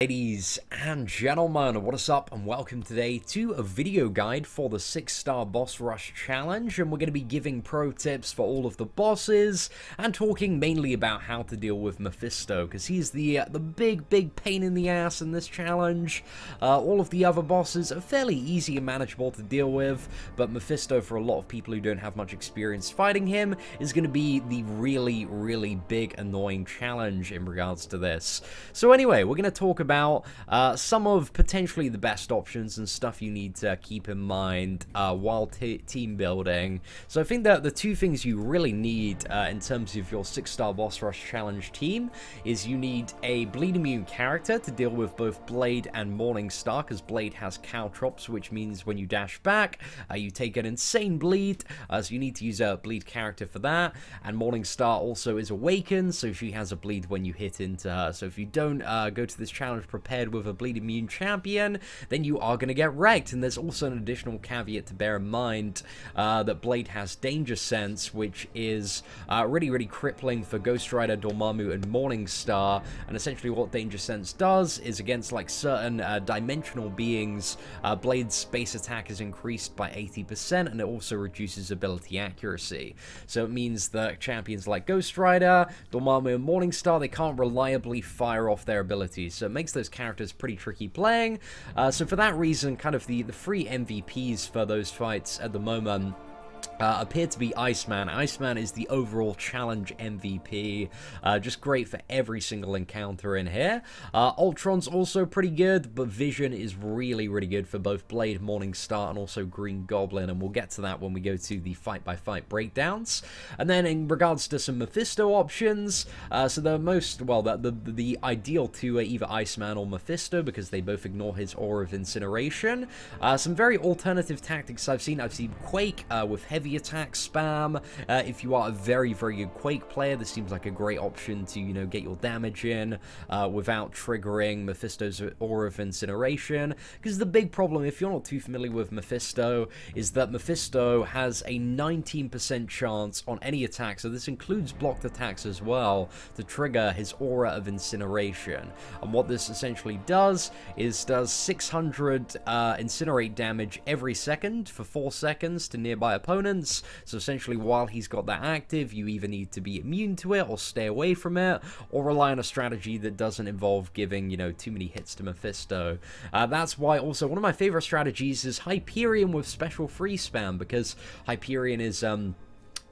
Ladies and gentlemen, what is up and welcome today to a video guide for the 6-star boss rush challenge, and we're going to be giving pro tips for all of the bosses and talking mainly about how to deal with Mephisto, because he's the big pain in the ass in this challenge. All of the other bosses are fairly easy and manageable to deal with, but Mephisto, for a lot of people who don't have much experience fighting him, is going to be the really big annoying challenge in regards to this. So anyway, we're going to talk about some of potentially the best options and stuff you need to keep in mind while team building. So I think that the two things you really need in terms of your 6-star boss rush challenge team is you need a bleed immune character to deal with both Blade and Morningstar, because Blade has caltrops, which means when you dash back you take an insane bleed, so you need to use a bleed character for that. And Morningstar also is awakened, so she has a bleed when you hit into her. So if you don't go to this challenge prepared with a bleed immune champion, then you are going to get wrecked. And there's also an additional caveat to bear in mind, that Blade has danger sense, which is really crippling for Ghost Rider, Dormammu, and Morningstar. And essentially what danger sense does is against like certain dimensional beings, Blade's space attack is increased by 80%, and it also reduces ability accuracy. So it means that champions like Ghost Rider, Dormammu, and Morningstar, they can't reliably fire off their abilities, so it makes those characters pretty tricky playing. So for that reason, kind of the free MVPs for those fights at the moment appear to be Iceman. Iceman is the overall challenge MVP, just great for every single encounter in here. Ultron's also pretty good, but Vision is really good for both Blade, Morningstar, and also Green Goblin, and we'll get to that when we go to the fight-by-fight breakdowns. And then in regards to some Mephisto options, so the most, well, the ideal two are either Iceman or Mephisto, because they both ignore his aura of incineration. Some very alternative tactics I've seen Quake with heavy attack spam. If you are a very good Quake player, this seems like a great option to, you know, get your damage in without triggering Mephisto's aura of incineration. Because the big problem, if you're not too familiar with Mephisto, is that Mephisto has a 19% chance on any attack, so this includes blocked attacks as well, to trigger his aura of incineration. And what this essentially does is does 600 incinerate damage every second for 4 seconds to nearby opponents. So essentially, while he's got that active, you either need to be immune to it or stay away from it, or rely on a strategy that doesn't involve giving, you know, too many hits to Mephisto. That's why also one of my favorite strategies is Hyperion with special free spam, because Hyperion is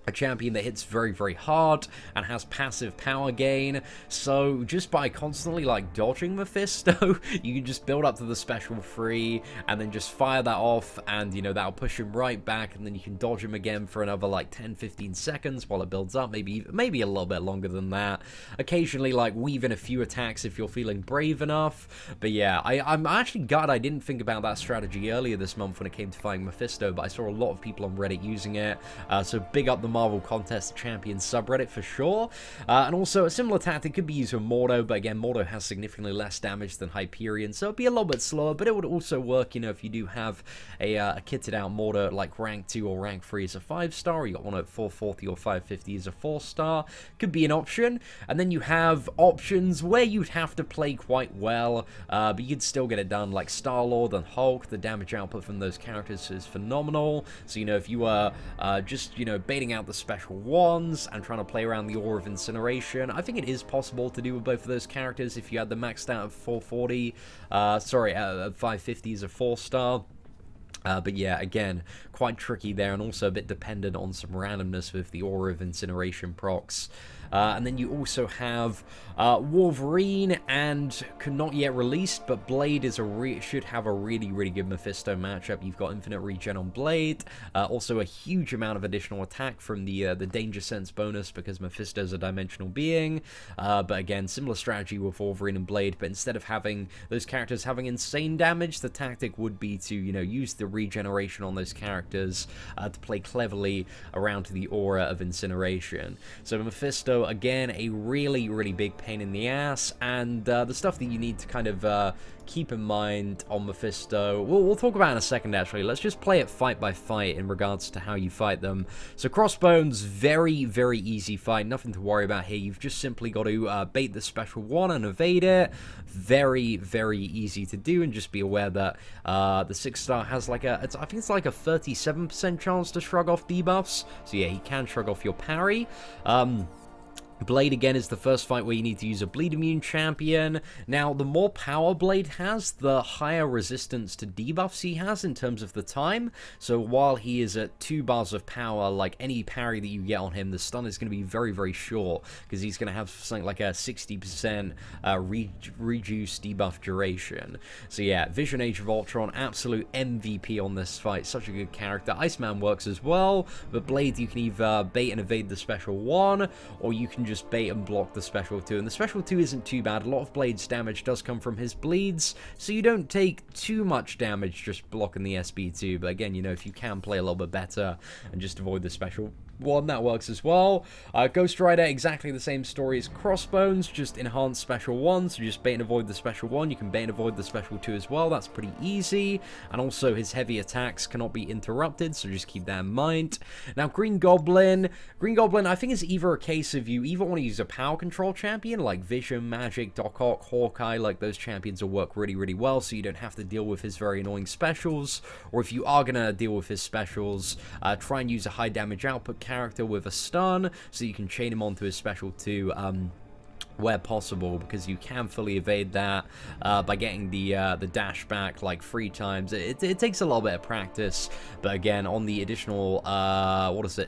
a champion that hits very hard and has passive power gain, so just by constantly like dodging Mephisto, you can just build up to the special free and then just fire that off, and you know, that'll push him right back, and then you can dodge him again for another like 10-15 seconds while it builds up, maybe a little bit longer than that. Occasionally like weave in a few attacks if you're feeling brave enough. But yeah, I'm actually gutted I didn't think about that strategy earlier this month when it came to fighting Mephisto, but I saw a lot of people on Reddit using it, so big up the Marvel Contest Champions subreddit for sure. And also a similar tactic could be used with Mordo, but again, Mordo has significantly less damage than Hyperion, so it'd be a little bit slower, but it would also work, you know, if you do have a kitted out Mordo at like rank 2 or rank 3 as a 5-star, or you got one at 440 or 550 as a 4-star, could be an option. And then you have options where you'd have to play quite well, but you'd still get it done, like Star-Lord and Hulk. The damage output from those characters is phenomenal, so you know, if you were just, you know, baiting out the special ones and trying to play around the aura of incineration, I think it is possible to do with both of those characters if you had the maxed out of 440, sorry, 550 as a 4-star. But yeah, again, quite tricky there, and also a bit dependent on some randomness with the aura of incineration procs. And then you also have Wolverine, and not yet released, but Blade is should have a really good Mephisto matchup. You've got infinite regen on Blade, also a huge amount of additional attack from the danger sense bonus, because Mephisto's a dimensional being. But again, similar strategy with Wolverine and Blade, but instead of having those characters having insane damage, the tactic would be to, you know, use the regeneration on those characters to play cleverly around to the aura of incineration. So Mephisto Mephisto, again, a really, really big pain in the ass, and the stuff that you need to kind of keep in mind on Mephisto, we'll talk about in a second, actually. Let's just play it fight by fight in regards to how you fight them. So Crossbones, very, very easy fight, nothing to worry about here. You've just simply got to bait the special one and evade it. Very, very easy to do, and just be aware that the 6-star has like I think it's like a 37% chance to shrug off debuffs, so yeah, he can shrug off your parry. Blade, again, is the first fight where you need to use a bleed immune champion. Now, the more power Blade has, the higher resistance to debuffs he has in terms of the time. So while he is at 2 bars of power, like any parry that you get on him, the stun is going to be very, very short, because he's going to have something like a 60% reduced debuff duration. So yeah, Vision Age of Ultron, absolute MVP on this fight. Such a good character. Iceman works as well, but Blade, you can either bait and evade the special one, or you can just bait and block the special 2, and the special 2 isn't too bad. A lot of Blade's damage does come from his bleeds, so you don't take too much damage just blocking the SB2, but again, you know, if you can play a little bit better and just avoid the special one, that works as well. Ghost Rider, exactly the same story as Crossbones, just enhanced special 1, so just bait and avoid the special 1. You can bait and avoid the special 2 as well, that's pretty easy, and also his heavy attacks cannot be interrupted, so just keep that in mind. Now, Green Goblin, I think it's either a case of you either want to use a power control champion, like Vision, Magic, Doc Ock, Hawkeye, like those champions will work really, really well, so you don't have to deal with his very annoying specials, or if you are going to deal with his specials, try and use a high damage output character with a stun, so you can chain him onto his special 2 where possible, because you can fully evade that by getting the dash back like 3 times. It takes a little bit of practice, but again, on the additional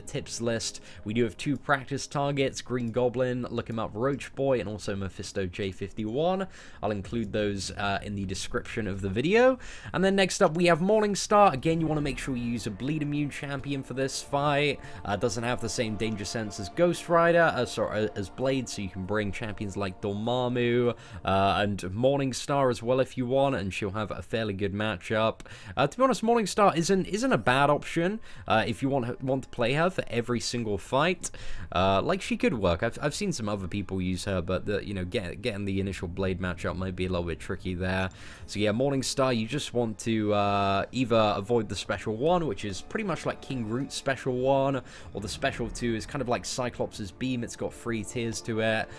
tips list, we do have 2 practice targets: Green Goblin, look him up, Roach Boy, and also Mephisto J51. I'll include those in the description of the video. And then next up we have Morningstar. Again, you want to make sure you use a bleed immune champion for this fight. Doesn't have the same danger sense as Ghost Rider, as Blade, so you can bring champions like Dormammu and Morningstar as well if you want, and she'll have a fairly good matchup. To be honest, Morningstar isn't a bad option if you want to play her for every single fight. Like, she could work. I've seen some other people use her, but getting the initial Blade matchup might be a little bit tricky there. So yeah, Morningstar, you just want to either avoid the special 1, which is pretty much like King Groot's special 1, or the special 2 is kind of like Cyclops' beam. It's got 3 tiers to it.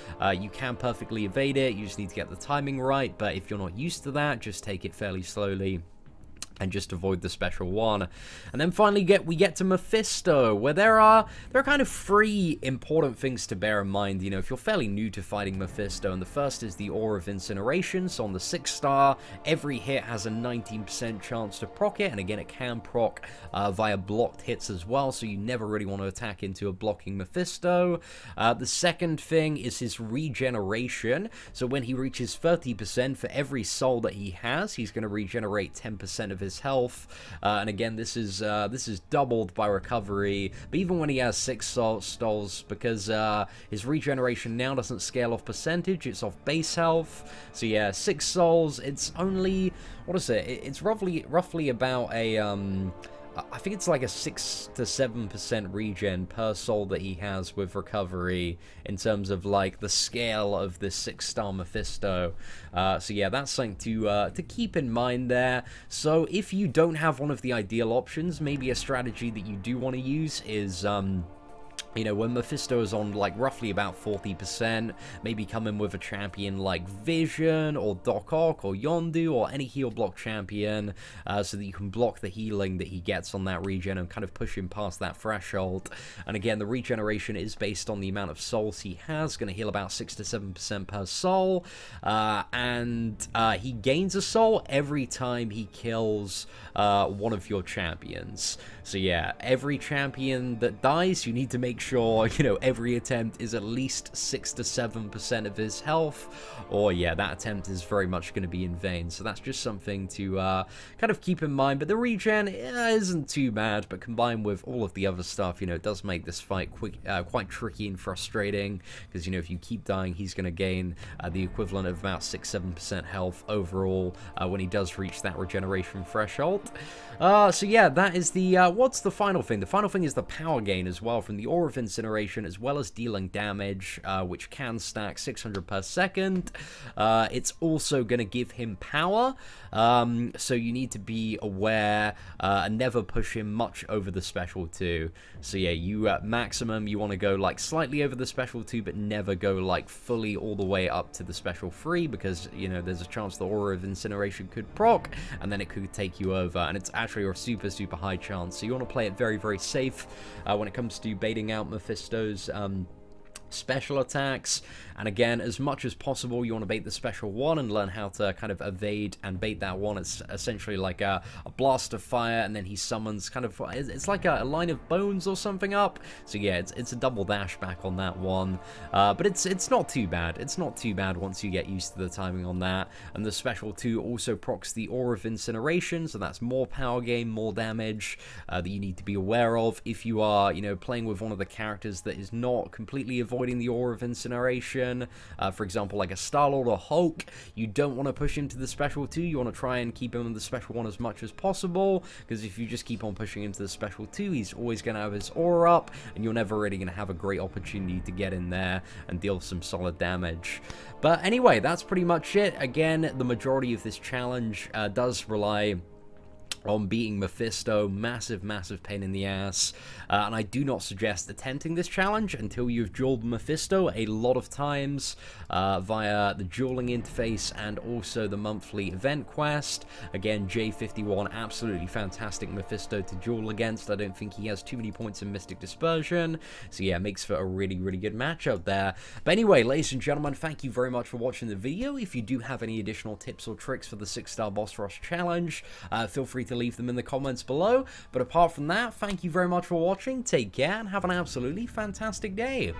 You can perfectly evade it, you just need to get the timing right, but if you're not used to that, just take it fairly slowly and just avoid the special 1. And then finally we get to Mephisto, where there are kind of 3 important things to bear in mind, you know, if you're fairly new to fighting Mephisto. And the first is the Aura of Incineration. So on the 6-star, every hit has a 19% chance to proc it, and again, it can proc via blocked hits as well, so you never really want to attack into a blocking Mephisto. The second thing is his Regeneration. So when he reaches 30%, for every soul that he has, he's going to regenerate 10% of his health, and again, this is doubled by recovery, but even when he has 6 stalls, because his regeneration now doesn't scale off percentage, it's off base health. So yeah, 6 souls, it's only, what is it, it's roughly about a I think it's like a 6 to 7% regen per soul that he has with recovery in terms of like the scale of this 6-star Mephisto. So yeah, that's something to keep in mind there. So if you don't have one of the ideal options, maybe a strategy that you do want to use is you know, when Mephisto is on, like, roughly about 40%, maybe come in with a champion like Vision, or Doc Ock, or Yondu, or any heal block champion, so that you can block the healing that he gets on that regen and kind of push him past that threshold. And again, the regeneration is based on the amount of souls he has, going to heal about 6 to 7% per soul, and he gains a soul every time he kills one of your champions. So yeah, every champion that dies, you need to make sure, you know, every attempt is at least 6 to 7% of his health, or yeah, that attempt is very much going to be in vain. So that's just something to kind of keep in mind. But the regen isn't too bad, but combined with all of the other stuff, you know, it does make this fight quite tricky and frustrating, because, you know, if you keep dying, he's going to gain the equivalent of about 6-7% health overall when he does reach that regeneration threshold. So yeah, that is the what's the final thing? The final thing is the power gain as well from the Aura Aura of Incineration, as well as dealing damage, which can stack 600 per second. It's also going to give him power, so you need to be aware and never push him much over the special 2. So yeah, you at maximum, you want to go like slightly over the special 2, but never go like fully all the way up to the special 3, because, you know, there's a chance the Aura of Incineration could proc, and then it could take you over, and it's actually a super, super high chance. So you want to play it very, very safe when it comes to baiting out Mephisto's special attacks. And again, as much as possible, you want to bait the special 1 and learn how to kind of evade and bait that one. It's essentially like a blast of fire, and then he summons kind of, it's like a line of bones or something up. So yeah, it's a double dash back on that one, but it's not too bad. It's not too bad once you get used to the timing on that. And the special 2 also procs the Aura of Incineration, so that's more power gain, more damage that you need to be aware of if you are, you know, playing with one of the characters that is not completely avoiding the Aura of Incineration. For example, like a Star-Lord or Hulk, you don't want to push into the special 2. You want to try and keep him in the special 1 as much as possible, because if you just keep on pushing into the special 2, he's always going to have his aura up, and you're never really going to have a great opportunity to get in there and deal some solid damage. But anyway, that's pretty much it. Again, the majority of this challenge does rely on beating Mephisto. Massive, massive pain in the ass, and I do not suggest attempting this challenge until you've dueled Mephisto a lot of times via the dueling interface and also the monthly event quest. Again, J51, absolutely fantastic Mephisto to duel against. I don't think he has too many points in Mystic Dispersion, so yeah, makes for a really, really good matchup there. But anyway, ladies and gentlemen, thank you very much for watching the video. If you do have any additional tips or tricks for the 6-star boss rush challenge, feel free to leave them in the comments below. But apart from that, thank you very much for watching, take care, and have an absolutely fantastic day.